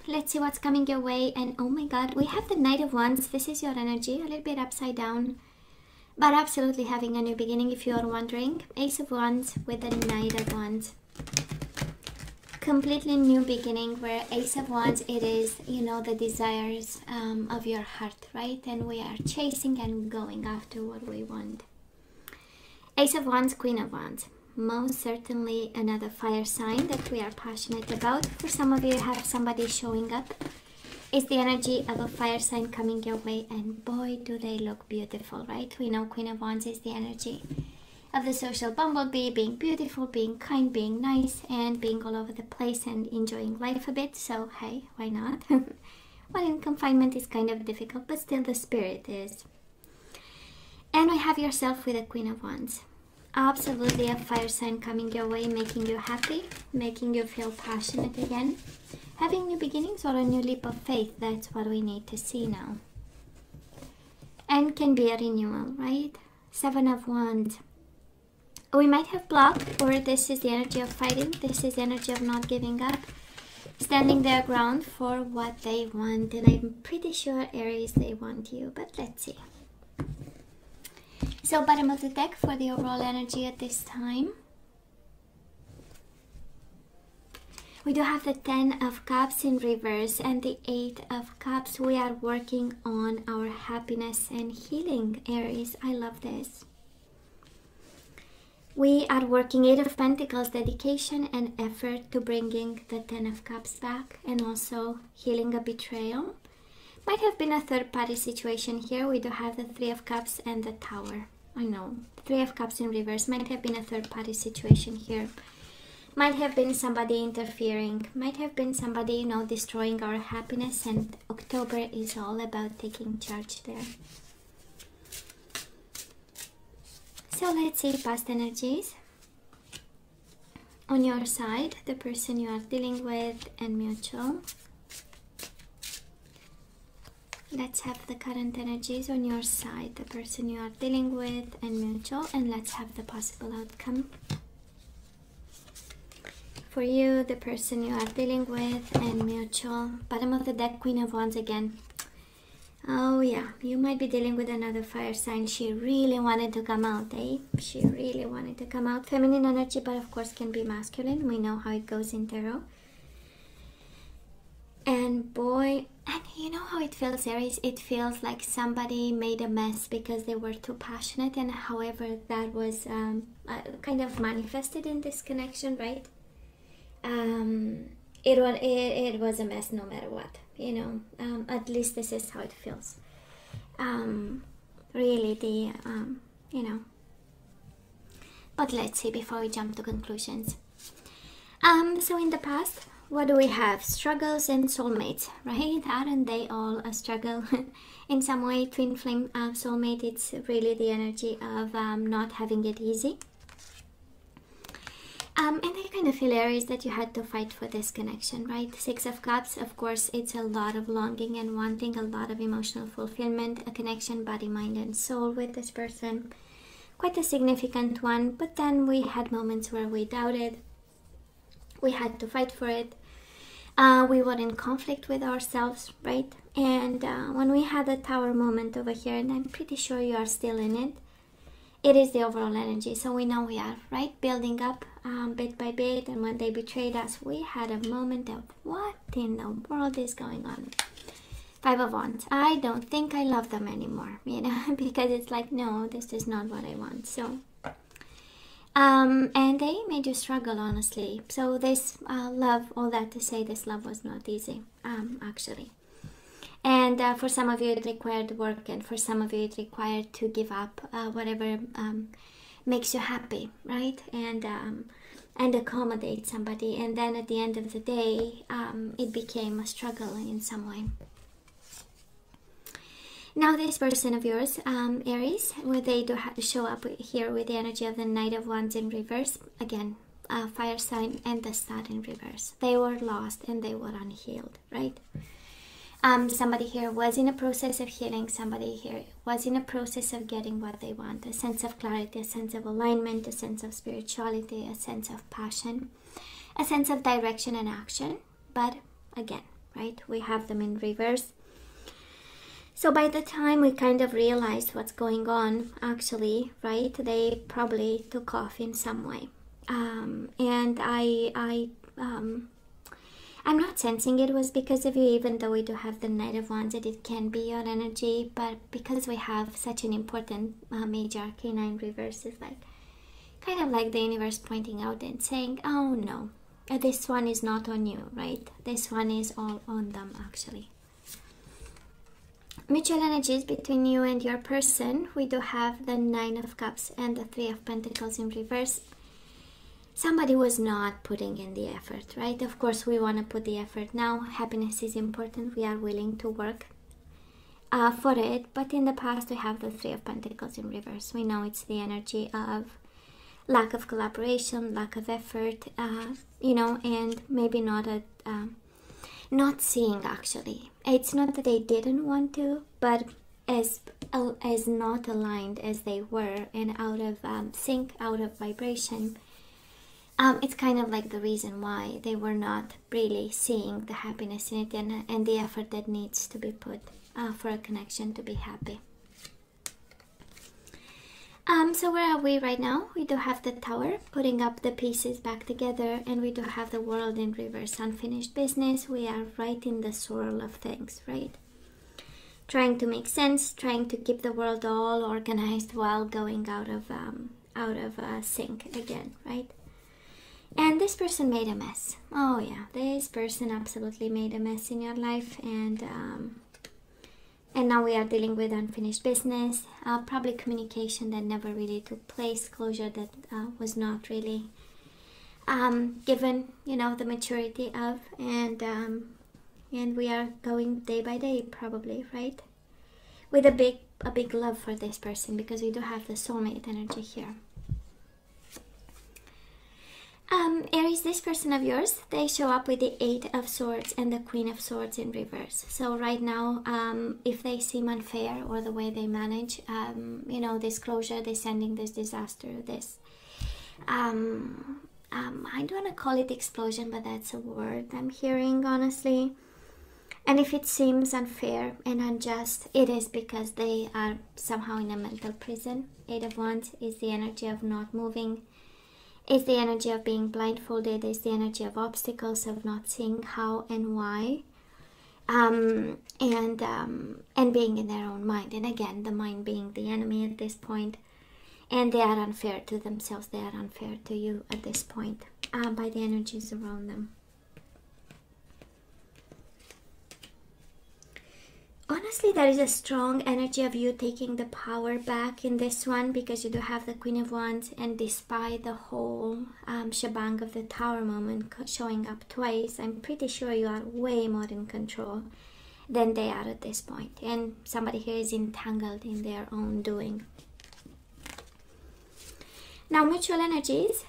let's see what's coming your way. And oh my god, we have the Knight of Wands. This is your energy, a little bit upside down, but absolutely having a new beginning if you are wondering. Ace of Wands with the Knight of Wands. Completely new beginning, where Ace of Wands, it is, you know, the desires of your heart, right? And we are chasing and going after what we want. Ace of Wands, Queen of Wands. Most certainly another fire sign that we are passionate about. For some of you, have somebody showing up. It's the energy of a fire sign coming your way, and boy, do they look beautiful, right? We know Queen of Wands is the energy of the social bumblebee, being beautiful, being kind, being nice, and being all over the place and enjoying life a bit. So hey, why not? Well, in confinement is kind of difficult, but still the spirit is. And we have yourself with the Queen of Wands. Absolutely a fire sign coming your way, making you happy, making you feel passionate again. Having new beginnings or a new leap of faith, that's what we need to see now. And can be a renewal, right? Seven of Wands. We might have blocked, or this is the energy of fighting. This is the energy of not giving up, standing their ground for what they want. And I'm pretty sure, Aries, they want you, but let's see. So bottom of the deck for the overall energy at this time. We do have the Ten of Cups in reverse and the Eight of Cups. We are working on our happiness and healing, Aries. I love this. We are working Eight of Pentacles, dedication and effort to bringing the Ten of Cups back, and also healing a betrayal. Might have been a third-party situation here. We do have the Three of Cups and the Tower. I know, Three of Cups in reverse. Might have been a third-party situation here. Might have been somebody interfering. Might have been somebody, you know, destroying our happiness. And October is all about taking charge there. So let's see past energies. On your side, the person you are dealing with and mutual. Let's have the current energies on your side, the person you are dealing with and mutual, and let's have the possible outcome. For you, the person you are dealing with and mutual. Bottom of the deck, Queen of Wands again. Oh yeah, you might be dealing with another fire sign. She really wanted to come out, eh? She really wanted to come out. Feminine energy, but of course can be masculine. We know how it goes in tarot. And boy, and you know how it feels, Aries? It feels like somebody made a mess because they were too passionate, and however that was kind of manifested in this connection, right? It was a mess no matter what, you know. At least this is how it feels. Really, you know. But let's see before we jump to conclusions. So in the past, what do we have? Struggles and soulmates, right? Aren't they all a struggle? In some way, twin flame soulmate, it's really the energy of not having it easy. And I kind of feel, Aries, that you had to fight for this connection, right? Six of Cups, of course, it's a lot of longing and wanting, a lot of emotional fulfillment, a connection, body, mind, and soul with this person. Quite a significant one, but then we had moments where we doubted. We had to fight for it. We were in conflict with ourselves, right? And when we had a Tower moment over here, and I'm pretty sure you are still in it, it is the overall energy. So we know we are, right, building up bit by bit. And when they betrayed us, we had a moment of what in the world is going on? Five of Wands. I don't think I love them anymore, you know, because it's like, no, this is not what I want. So and they made you struggle, honestly. So this love, all that to say, this love was not easy, actually. And for some of you it required work, and for some of you it required to give up whatever makes you happy, right? And accommodate somebody. And then at the end of the day, it became a struggle in some way. Now this person of yours, Aries, where they do show up here with the energy of the Knight of Wands in reverse. Again, fire sign and the Star in reverse. They were lost and they were unhealed, right? Somebody here was in a process of healing. Somebody here was in a process of getting what they want. A sense of clarity, a sense of alignment, a sense of spirituality, a sense of passion, a sense of direction and action. But again, right? We have them in reverse. So by the time we kind of realized what's going on, actually, right, they probably took off in some way. And I'm not sensing it was because of you, even though we do have the Knight of Wands, that it can be your energy, but because we have such an important major arcana in reverse, it's like kind of like the universe pointing out and saying, oh no, this one is not on you, right? This one is all on them, actually. Mutual energies between you and your person, we do have the Nine of Cups and the Three of Pentacles in reverse. Somebody was not putting in the effort, right? Of course, we want to put the effort now. Happiness is important. We are willing to work for it. But in the past, we have the Three of Pentacles in reverse. We know it's the energy of lack of collaboration, lack of effort, you know, and maybe not not seeing, actually. It's not that they didn't want to, but as not aligned as they were and out of sync, out of vibration, it's kind of like the reason why they were not really seeing the happiness in it and the effort that needs to be put for a connection to be happy. So where are we right now? We do have the Tower, putting up the pieces back together, and we do have the World in reverse, unfinished business. We are right in the swirl of things, right? Trying to make sense, trying to keep the world all organized while going out of sync again, right? And this person made a mess. Oh yeah, this person absolutely made a mess in your life, and now we are dealing with unfinished business, probably communication that never really took place, closure that was not really given, you know, the maturity of, and we are going day by day, probably, right? With a big love for this person, because we do have the soulmate energy here. Aries, this person of yours, they show up with the Eight of Swords and the Queen of Swords in reverse. So right now, if they seem unfair or the way they manage, you know, this closure, this ending, this disaster, this, I don't want to call it explosion, but that's a word I'm hearing, honestly. And if it seems unfair and unjust, it is because they are somehow in a mental prison. Eight of Wands is the energy of not moving. It's the energy of being blindfolded. It's the energy of obstacles, of not seeing how and why, and being in their own mind. And again, the mind being the enemy at this point. And they are unfair to themselves. They are unfair to you at this point by the energies around them. Honestly, there is a strong energy of you taking the power back in this one, because you do have the Queen of Wands, and despite the whole shebang of the Tower moment showing up twice, I'm pretty sure you are way more in control than they are at this point. And somebody here is entangled in their own doing. Now, mutual energies.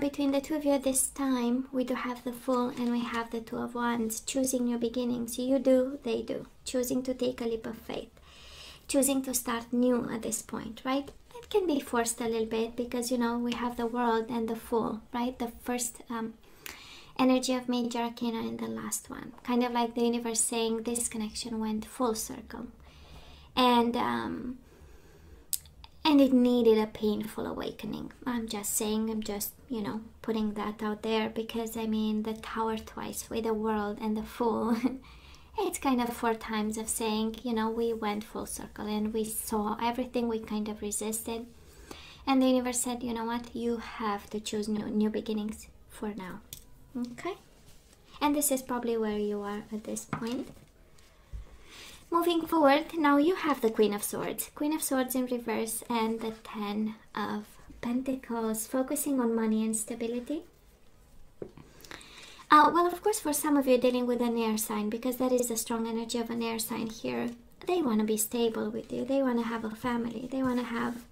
Between the two of you at this time, we do have the Fool and we have the Two of Wands. Choosing new beginnings. You do, they do. Choosing to take a leap of faith. Choosing to start new at this point, right? It can be forced a little bit because, you know, we have the World and the Fool, right? The first energy of major arcana and the last one. Kind of like the universe saying this connection went full circle. And it needed a painful awakening. I'm just saying, I'm just, you know, putting that out there, because I mean, the Tower twice with the World and the Fool, it's kind of 4 times of saying, you know, we went full circle and we saw everything we kind of resisted. And the universe said, you know what, you have to choose new beginnings for now. Okay? And this is probably where you are at this point. Moving forward, now you have the Queen of Swords. Queen of Swords in reverse and the Ten of Pentacles, focusing on money and stability. Well, of course, for some of you dealing with an air sign, because that is the strong energy of an air sign here. They want to be stable with you. They want to have a family. They want to have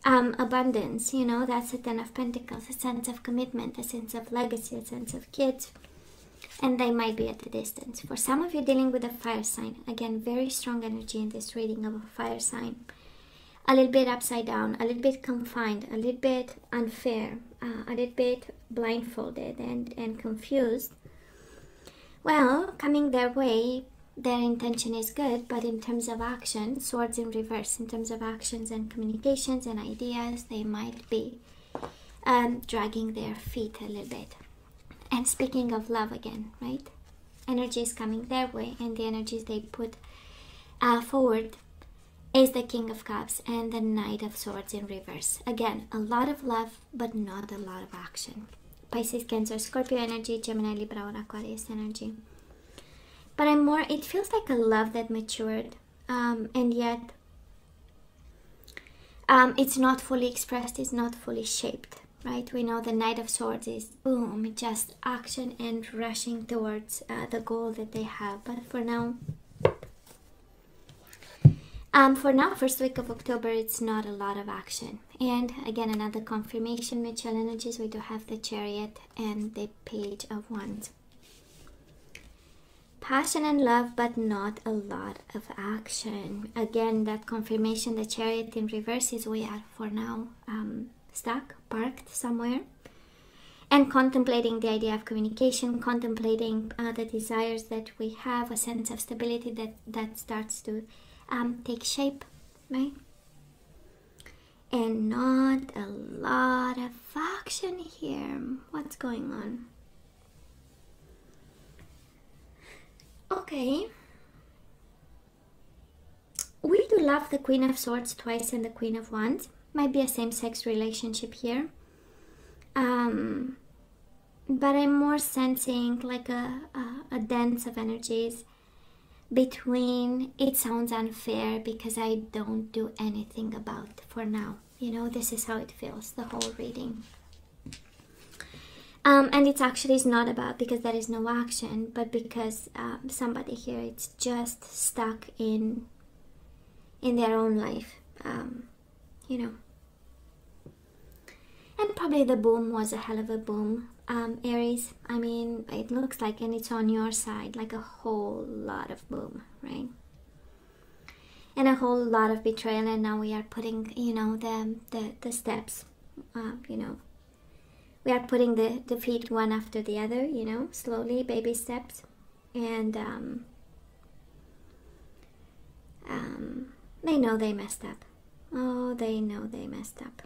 abundance. You know, that's the Ten of Pentacles, a sense of commitment, a sense of legacy, a sense of kids. And they might be at a distance. For some of you dealing with a fire sign, again, very strong energy in this reading of a fire sign. A little bit upside down, a little bit confined, a little bit unfair, a little bit blindfolded and confused. Well, coming their way, their intention is good, but in terms of action, swords in reverse, in terms of actions and communications and ideas, they might be dragging their feet a little bit. And speaking of love again, right? Energy is coming their way, and the energies they put forward is the King of Cups and the Knight of Swords in reverse. Again, a lot of love, but not a lot of action. Pisces, Cancer, Scorpio energy, Gemini, Libra, or Aquarius energy. But it feels like a love that matured, and yet it's not fully expressed, it's not fully shaped, right? We know the Knight of Swords is boom, just action and rushing towards the goal that they have. But for now, first week of October, it's not a lot of action. And again, another confirmation, mutual energies, we do have the Chariot and the Page of Wands. Passion and love, but not a lot of action. Again, that confirmation, the Chariot in reverse, is we are for now stuck, parked somewhere, and contemplating the idea of communication, contemplating the desires that we have, a sense of stability that starts to take shape, right? And not a lot of action here. What's going on? Okay. We do love the Queen of Swords twice and the Queen of Wands. Might be a same-sex relationship here. But I'm more sensing like a dance of energies between it sounds unfair because I don't do anything about for now. You know, this is how it feels, the whole reading. And it's actually is not about because there is no action, but because somebody here it's just stuck in their own life, you know. And probably the boom was a hell of a boom, Aries. I mean, it looks like, and it's on your side, like a whole lot of boom, right? And a whole lot of betrayal, and now we are putting, you know, the steps, you know. We are putting the feet one after the other, you know, slowly, baby steps. And they know they messed up. Oh, they know they messed up.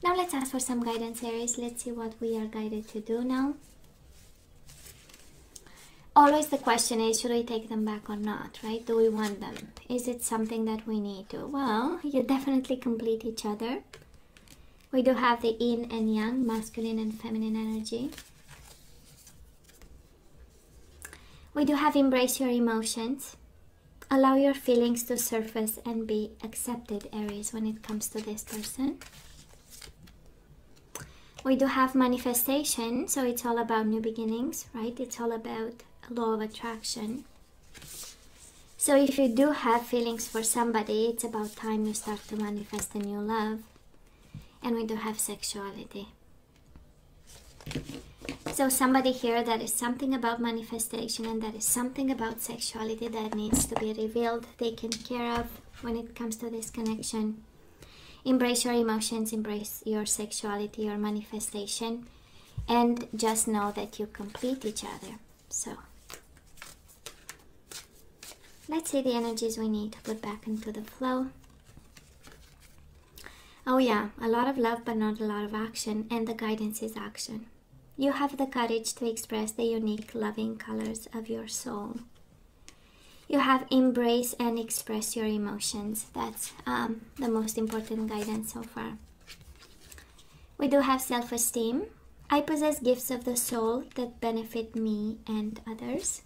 Now let's ask for some guidance, Aries. Let's see what we are guided to do now. Always the question is, should we take them back or not, right? Do we want them? Is it something that we need to? Well, you definitely complete each other. We do have the yin and yang, masculine and feminine energy. We do have embrace your emotions. Allow your feelings to surface and be accepted, Aries, when it comes to this person. We do have manifestation, so it's all about new beginnings, right? It's all about law of attraction. So if you do have feelings for somebody, it's about time you start to manifest a new love. And we do have sexuality. So somebody here, that is something about manifestation, and that is something about sexuality that needs to be revealed, taken care of when it comes to this connection. Embrace your emotions, embrace your sexuality, your manifestation, and just know that you complete each other. So let's see the energies we need to put back into the flow. Oh yeah, a lot of love, but not a lot of action, and the guidance is action. You have the courage to express the unique, loving colors of your soul. You have embrace and express your emotions. That's the most important guidance so far. We do have self-esteem. I possess gifts of the soul that benefit me and others.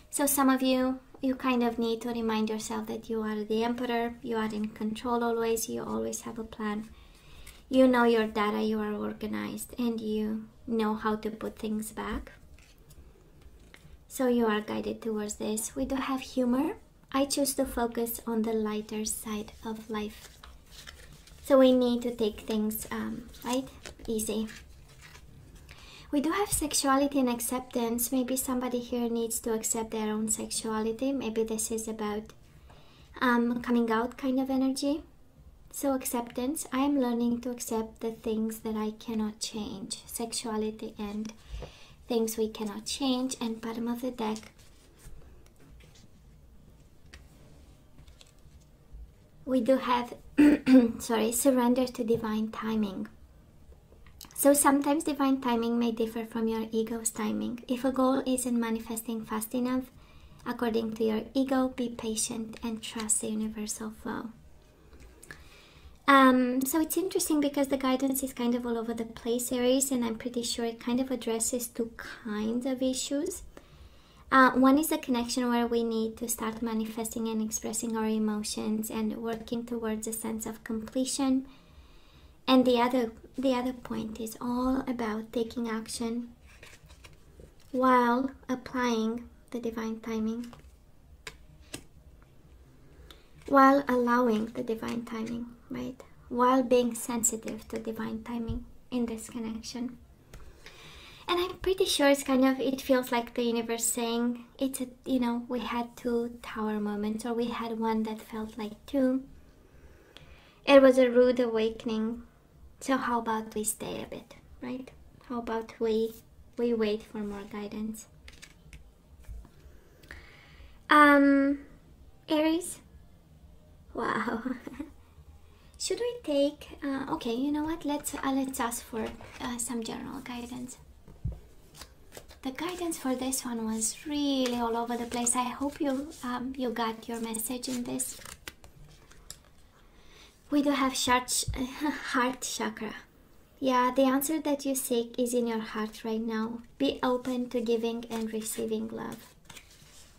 So some of you kind of need to remind yourself that you are the emperor, you are in control always, you always have a plan. You know your data, you are organized, and you know how to put things back. So you are guided towards this. We do have humor. I choose to focus on the lighter side of life. So we need to take things, right, easy. We do have sexuality and acceptance. Maybe somebody here needs to accept their own sexuality. Maybe this is about coming out kind of energy. So acceptance. I am learning to accept the things that I cannot change. Sexuality and things we cannot change, and bottom of the deck, we do have sorry, surrender to divine timing. So sometimes divine timing may differ from your ego's timing. If a goal isn't manifesting fast enough, according to your ego, be patient and trust the universal flow. So it's interesting because the guidance is kind of all over the place, Aries, and I'm pretty sure it kind of addresses two kinds of issues. One is a connection where we need to start manifesting and expressing our emotions and working towards a sense of completion. And the other point is all about taking action while applying the divine timing, while allowing the divine timing, right? While being sensitive to divine timing in this connection. And I'm pretty sure it's kind of, it feels like the universe saying, it's a, you know, we had two tower moments, or we had one that felt like two. It was a rude awakening. So how about we stay a bit, right? How about we wait for more guidance? Aries. Wow. Should we take? Okay, you know what? Let's ask for some general guidance. The guidance for this one was really all over the place. I hope you got your message in this. We do have heart chakra. Yeah, the answer that you seek is in your heart right now. Be open to giving and receiving love.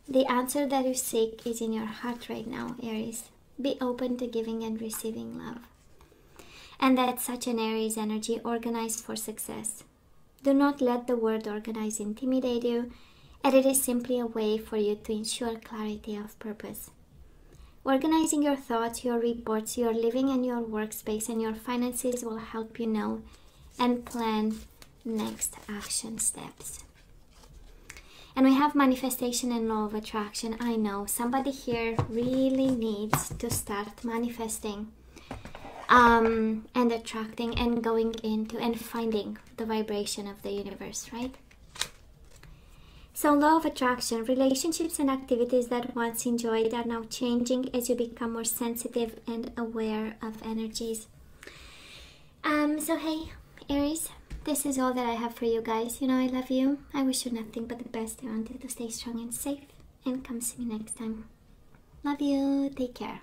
The answer that you seek is in your heart right now, Aries. Be open to giving and receiving love. And that's such an Aries energy, organized for success. Do not let the word organize intimidate you, and it is simply a way for you to ensure clarity of purpose. Organizing your thoughts, your reports, your living and your workspace, and your finances will help you know and plan next action steps. And we have manifestation and law of attraction. I know somebody here really needs to start manifesting and attracting and going into and finding the vibration of the universe, right? So law of attraction, relationships and activities that once enjoyed are now changing as you become more sensitive and aware of energies. So hey, Aries, this is all that I have for you guys. You know I love you. I wish you nothing but the best. I want you to stay strong and safe, and come see me next time. Love you. Take care.